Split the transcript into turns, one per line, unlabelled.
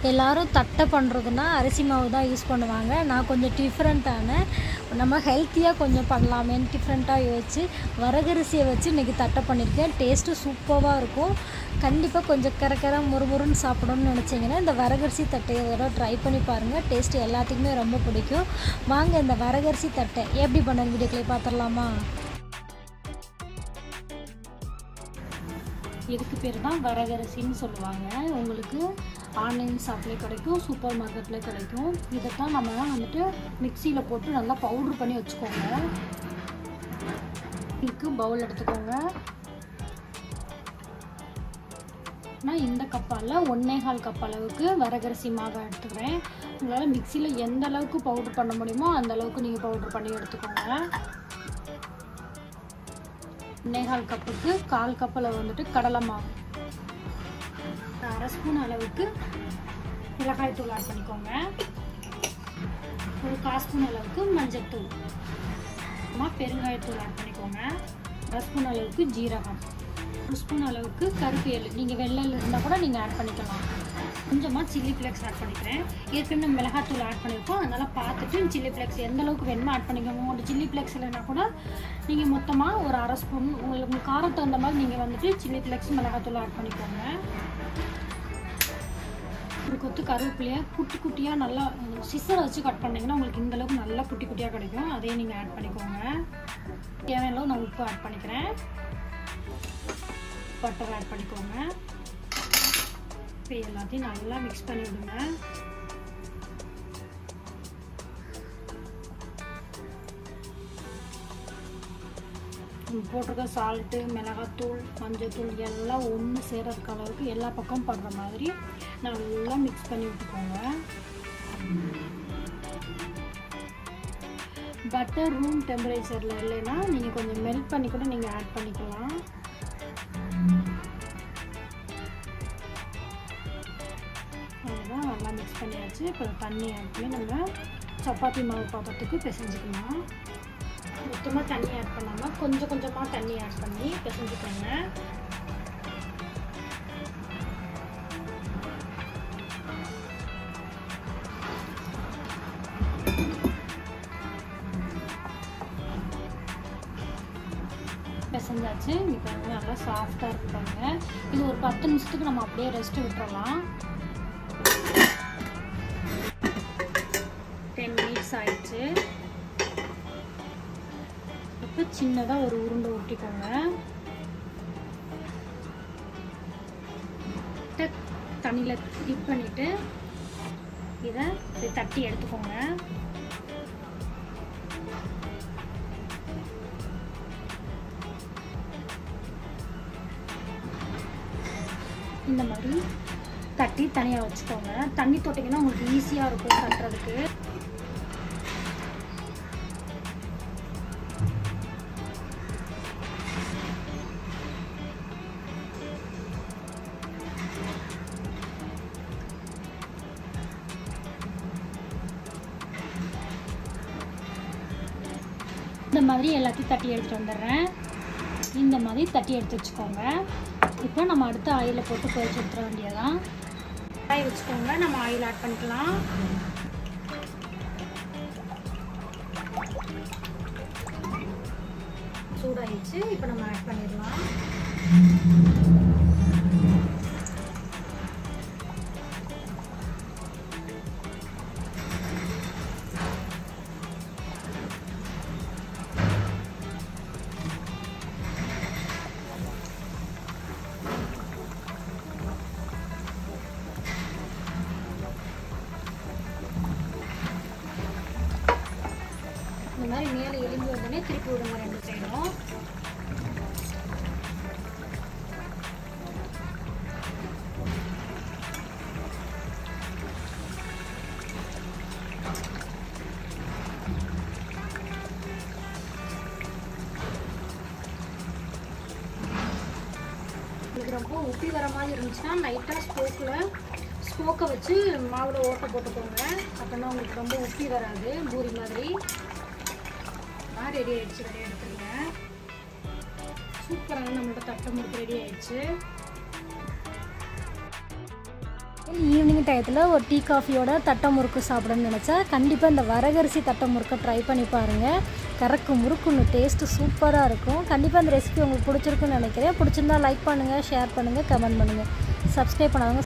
எல்லோரும் தட்டை பண்ணுறதுனா அரிசி மாவு தான் யூஸ் பண்ணுவாங்க. நான் கொஞ்சம் டிஃப்ரெண்ட்டான நம்ம ஹெல்த்தியாக கொஞ்சம் பண்ணலாமேன்னு டிஃப்ரெண்ட்டாக யோசிச்சு வரகரிசியை வச்சு இன்றைக்கி தட்டை பண்ணியிருக்கேன். டேஸ்ட்டு சூப்பராக இருக்கும். கண்டிப்பாக கொஞ்சம் கர முறுமுறுன்னு சாப்பிடணும்னு நினச்சிங்கன்னா இந்த வரகரிசி தட்டையை ஒரு தடவை ட்ரை பண்ணி பாருங்கள். டேஸ்ட்டு எல்லாத்துக்குமே ரொம்ப பிடிக்கும். வாங்க இந்த வரகரிசி தட்டை எப்படி பண்ண வீடியோக்களை பார்த்துடலாமா? இதுக்கு பேர் தான் வரகரிசின்னு சொல்லுவாங்க. உங்களுக்கு ஆன்லைன் ஷாப்லேயே கிடைக்கும், சூப்பர் மார்க்கெட்லேயே கிடைக்கும். இதைத்தான் நம்ம வந்துட்டு மிக்சியில் போட்டு நல்லா பவுட்ரு பண்ணி வச்சுக்கோங்க. இதுக்கு பவுல் எடுத்துக்கோங்க. நான் இந்த கப்பால் 1.25 கப் அளவுக்கு வரகரிசி மாவை எடுத்துக்கிறேன். உங்களால் மிக்சியில் எந்த அளவுக்கு பவுட்ரு பண்ண முடியுமோ அந்த அளவுக்கு நீங்கள் பவுட்ரு பண்ணி எடுத்துக்கோங்க. 1.25 கப்புக்கு 1/4 கப்பில் வந்துட்டு கடலை மாவு, 1/2 ஸ்பூன் அளவுக்கு மிளகாய் தூள் ஆட் பண்ணிக்கோங்க. ஒரு 1/4 ஸ்பூன் அளவுக்கு மஞ்சள் தூள், பெருங்காயத்தூள் ஆட் பண்ணிக்கோங்க. 1/2 ஸ்பூன் அளவுக்கு ஜீரகம், 1 ஸ்பூன் அளவுக்கு கருப்பு எள்ளு, நீங்கள் வெள்ளை இருந்தால் கூட நீங்கள் ஆட் பண்ணிக்கலாம். கொஞ்சமாக சில்லி ஃப்ளேக்ஸ் ஆட் பண்ணிக்கிறேன். ஏற்கனவே மிளகாத்தூள் ஆட் பண்ணியிருக்கோம், அதனால் பார்த்துட்டு சில்லி ஃப்ளேக்ஸ் எந்த அளவுக்கு வேணுமோ ஆட் பண்ணிக்கோங்க. உங்கள்கிட்ட சில்லி ஃப்ளேக்ஸ் இல்லைன்னா கூட நீங்கள் மொத்தமாக ஒரு 1/2 ஸ்பூன் உங்களுக்கு காரம் தகுந்த மாதிரி நீங்கள் வந்துட்டு சில்லி ஃப்ளேக்ஸ் மிளகாத்தூள் ஆட் பண்ணிக்கோங்க. ஒரு கொத்து கருவேப்பிலையை குட்டி குட்டியாக நல்லா சிசரை வச்சு கட் பண்ணிங்கன்னா உங்களுக்கு இந்தளவுக்கு நல்லா குட்டி குட்டியாக கிடைக்கும். அதையும் நீங்கள் ஆட் பண்ணிக்கோங்க. தேவையான அளவு நான் உப்பு ஆட் பண்ணிக்கிறேன். பட்டர் ஆட் பண்ணிக்கோங்க. இப்போ எல்லாத்தையும் நல்லா மிக்ஸ் பண்ணி விடுங்க. போட்டிருக்க சால்ட்டு, மிளகாத்தூள், மஞ்சத்தூள் எல்லாம் ஒன்று சேர்றதுக்கு அளவுக்கு எல்லா பக்கமும் படுற மாதிரி நல்லா மிக்ஸ் பண்ணி விட்டுக்கோங்க. பட்டர் ரூம் டெம்பரேச்சரில் இல்லைன்னா நீங்கள் கொஞ்சம் மெல்ட் பண்ணி கூட நீங்கள் ஆட் பண்ணிக்கலாம். அவ்வளோதான், நல்லா மிக்ஸ் பண்ணியாச்சு. இப்போ தண்ணி ஆட் பண்ணி நம்ம சப்பாத்தி மாவு பாத்திரத்துக்கு பிசைஞ்சிக்கலாம். மொத்தமாக தண்ணி ஆட் பண்ணாமல் கொஞ்சம் கொஞ்சமாக தண்ணி ஆட் பண்ணி பிசைஞ்சிக்கோங்க. பிசைஞ்சாச்சு. இப்போ நல்லா சாஃப்டாக இருப்பாங்க. இது ஒரு 10 நிமிஷத்துக்கு நம்ம அப்படியே ரெஸ்ட் விட்டுறலாம். 10 மினிட்ஸ் ஆயிடுச்சு. இப்போ சின்னதாக ஒரு உருண்டை ஊற்றிக்கோங்க. தண்ணியில் டிப் பண்ணிவிட்டு இதை தட்டி எடுத்துக்கோங்க. இந்த மாதிரி தட்டி தனியாக வச்சுக்கோங்க. தண்ணி தொட்டிங்கன்னா உங்களுக்கு ஈஸியாக இருக்கும் தட்டுறதுக்கு. இந்த மாதிரி எல்லாத்தையும் தட்டி எடுத்துகிட்டு வந்துடுறேன். இந்த மாதிரி தட்டி எடுத்து வச்சுக்கோங்க. இப்போ நம்ம அடுத்த ஆயிலை போட்டு பொரிச்சு எடுத்துட வேண்டியதான். ஆயில் வச்சுக்கோங்க. நம்ம ஆயில் ஆட் பண்ணிக்கலாம். சூடாயிடுச்சு. இப்போ நம்ம ஆட் பண்ணிடலாம். இந்த மாதிரி மேலே எலும்பி வந்தோடனே திருப்பி விடுங்க 2 சைடும். உங்களுக்கு ரொம்ப உப்பி வர மாதிரி இருந்துச்சுன்னா லைட்டாக ஸ்போக்கை வச்சு மாவில் ஓட்டை போட்டுக்கோங்க. அப்படின்னா உங்களுக்கு ரொம்ப உப்பி வராது, பூரி மாதிரி. ரெடி ஆயிடுச்சு. ரெடி எடுத்துருங்க. சூப்பரான நம்மளோட தட்டை முறுக்கு ரெடி ஆயிடுச்சு. ஈவினிங் டயத்தில் ஒரு டீ காஃபியோட தட்டை முறுக்கு சாப்பிடணும்னு நினச்சா கண்டிப்பாக இந்த வரகரிசி தட்டை முறுக்கை ட்ரை பண்ணி பாருங்கள். கறக்கு முறுக்குன்னு டேஸ்ட்டு சூப்பராக இருக்கும். கண்டிப்பாக இந்த ரெசிபி உங்களுக்கு பிடிச்சிருக்குன்னு நினைக்கிறேன். பிடிச்சிருந்தா லைக் பண்ணுங்கள், ஷேர் பண்ணுங்கள், கமெண்ட் பண்ணுங்கள். சப்ஸ்கிரைப் பண்ணாதவங்க